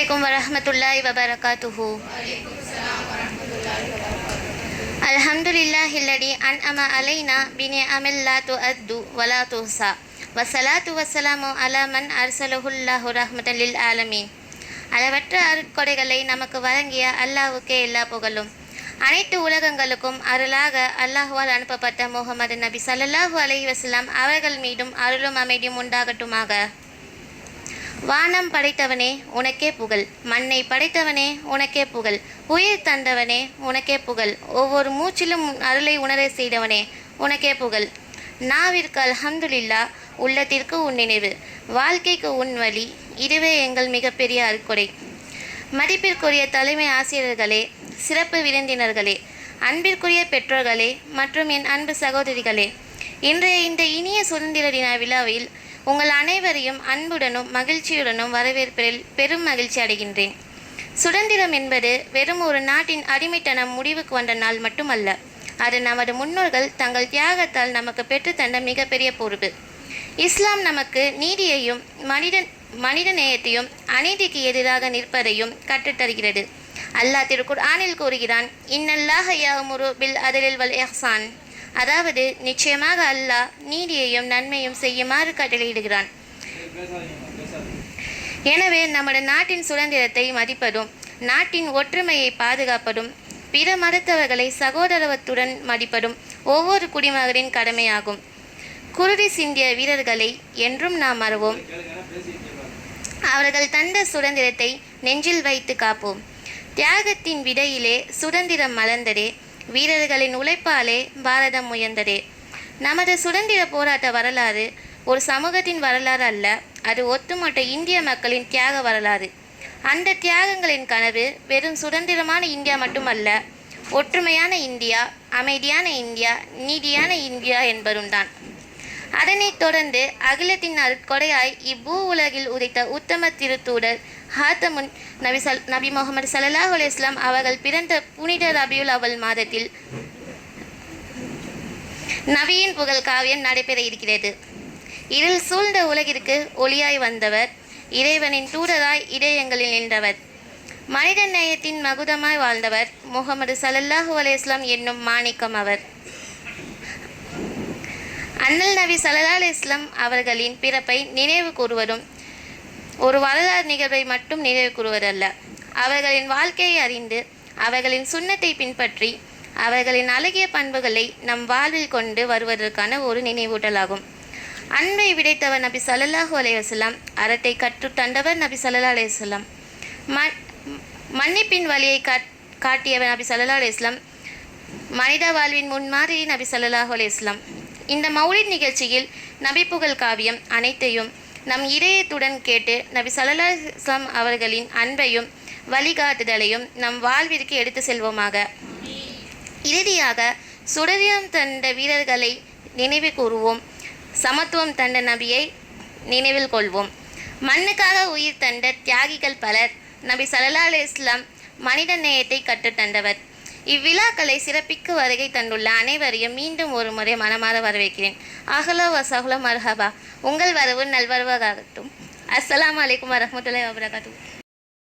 Assalamualaikum warahmatullahi wabarakatuh. Alhamdulillahilladzi an'ama alaina bi ni'amil la tu'addu wa la tuhsa. Wassalatu wassalamu ala man arsalahullahu rahmatan lil alamin. அளவற்ற அருட்கொடைகளை நமக்கு வழங்கிய அல்லாஹ்வுக்கே எல்லா புகழும். அனைத்து உலகங்களுக்கும் அருளாக அல்லாஹ்வால் அனுப்பப்பட்ட முஹம்மது நபி ஸல்லல்லாஹு அலைஹி வஸல்லம் அவர்கள் மீதும் அருளும் அமைதியும் உண்டாகட்டுமாக. வானம் படைத்தவனே உனக்கே புகழ், மண்ணை படைத்தவனே உனக்கே புகழ், உயிர் தந்தவனே உனக்கே புகழ், ஒவ்வொரு மூச்சிலும் அருளை உணர செய்தவனே உனக்கே புகழ். நாவிற்கு அல்ஹம்துலில்லா, உள்ளத்திற்கு உன் நினைவு, வாழ்க்கைக்கு உன் வழி, இதுவே எங்கள் மிகப்பெரிய அருட்கொடை. மதிப்பிற்குரிய தலைமை ஆசிரியர்களே, சிறப்பு விருந்தினர்களே, அன்பிற்குரிய பெற்றோர்களே மற்றும் என் அன்பு சகோதரிகளே, இன்றைய இந்த இனிய சுதந்திர தின விழாவில் உங்கள் அனைவரையும் அன்புடனும் மகிழ்ச்சியுடனும் வரவேற்பதில் பெரும் மகிழ்ச்சி அடைகின்றேன். சுதந்திரம் என்பது வெறும் ஒரு நாட்டின் அடிமைத்தனம் முடிவுக்கு வந்த நாள் மட்டுமல்ல, அது நமது முன்னோர்கள் தங்கள் தியாகத்தால் நமக்கு பெற்றுத்தந்த மிகப்பெரிய பொறுப்பு. இஸ்லாம் நமக்கு நீதியையும் மனித நேயத்தையும் அநீதிக்கு எதிராக நிற்பதையும் கற்றுத்தருகிறது. அல்லாஹ் திருக்குர்ஆனில் கூறுகிறான், இன்னல்லாஹ யஅமுரு பில் அத்லில் வல் இஹ்சான், அதாவது நிச்சயமாக அல்லாஹ் நீதியையும் நன்மையும் செய்யுமாறு கட்டளையிடுகிறான். எனவே நமது நாட்டின் சுதந்திரத்தை மதிப்பதும் நாட்டின் ஒற்றுமையை பாதுகாப்பதும் பிற மதத்தவர்களை சகோதரத்துடன் மதிப்பதும் ஒவ்வொரு குடிமகனின் கடமையாகும். குருதி சிந்திய வீரர்களை என்றும் நாம் மறவோம். அவர்கள் தந்த சுதந்திரத்தை நெஞ்சில் வைத்து காப்போம். தியாகத்தின் விடையிலே சுதந்திரம் மலர்ந்ததே, வீரர்களின் உழைப்பாலே பாரதம் உயர்ந்ததே. நமது சுதந்திர போராட்ட வரலாறு ஒரு சமூகத்தின் வரலாறு அல்ல, அது ஒட்டுமொத்த இந்திய மக்களின் தியாக வரலாறு. அந்த தியாகங்களின் கனவு வெறும் சுதந்திரமான இந்தியா மட்டுமல்ல, ஒற்றுமையான இந்தியா, அமைதியான இந்தியா, நீதியான இந்தியா என்பதும் தான். அதனைத் தொடர்ந்து அகிலத்தின் அருட்கொடையாய் இப்பூ உலகில் உதைத்த உத்தம திருத்தூதர் ஹாத்தமுன் நபி முஹம்மது ஸல்லல்லாஹு அலைஹி வஸல்லம் அவர்கள் பிறந்த புனித ரபியுல் அவல் மாதத்தில் நபியின் புகழ் காவியம் நடைபெற இருக்கிறது. இருள் சூழ்ந்த உலகிற்கு ஒளியாய் வந்தவர், இறைவனின் தூதராய் இதயங்களில் நின்றவர், மனித நேயத்தின் மகுதமாய் வாழ்ந்தவர் முஹம்மது ஸல்லல்லாஹு அலைஹி வஸல்லம் என்னும் மாணிக்கம் அவர். அண்ணல் நபி ஸல்லல்லாஹு அலைஹி வஸல்லம் அவர்களின் பிறப்பை நினைவு கூறுவதும் ஒரு வரலாறு நிகழ்வை மட்டும் நினைவு கூறுவதல்ல, அவர்களின் வாழ்க்கையை அறிந்து அவர்களின் சுன்னத்தை பின்பற்றி அவர்களின் அழகிய பண்புகளை நம் வாழ்வில் கொண்டு வருவதற்கான ஒரு நினைவூட்டலாகும். அன்பை விடைத்தவர் நபி ஸல்லல்லாஹு அலைஹி வஸல்லம், அறத்தை கற்றுத் தந்தவர் நபி ஸல்லல்லாஹு அலைஹி வஸல்லம், மன்னிப்பின் வழியை காட்டியவர் நபி ஸல்லல்லாஹு அலைஹி வஸல்லம், மனித வாழ்வின் முன்மாதிரி நபி ஸல்லல்லாஹு அலைஹி வஸல்லம். இந்த மௌலித் நிகழ்ச்சியில் நபி புகழ் காவியம் அனைத்தையும் நம் இதயத்துடன் கேட்டு நபி ஸல்லல்லாஹு அலைஹி வஸல்லம் அவர்களின் அன்பையும் வழிகாட்டுதலையும் நம் வாழ்விற்கு எடுத்து செல்வோமாக. இறுதியாக சுதந்திரம் தந்த வீரர்களை நினைவு கூறுவோம், சமத்துவம் தந்த நபியை நினைவில் கொள்வோம். மண்ணுக்காக உயிர் தந்த தியாகிகள் பலர். நபி ஸல்லல்லாஹு அலைஹி வஸல்லம் மனித நேயத்தை கற்றுத்தந்தவர். இவ்விழாக்களை சிறப்பிக்க வருகை தந்துள்ள அனைவரையும் மீண்டும் ஒரு முறை மனமாற வரவேற்கிறேன். அஹ்லா வசஹ்லா மர்ஹபா. உங்கள் வரவு நல்வரவாகட்டும். அஸ்ஸலாமு அலைக்கும் வரஹ்மத்துல்லாஹி வபரகாத்துஹு.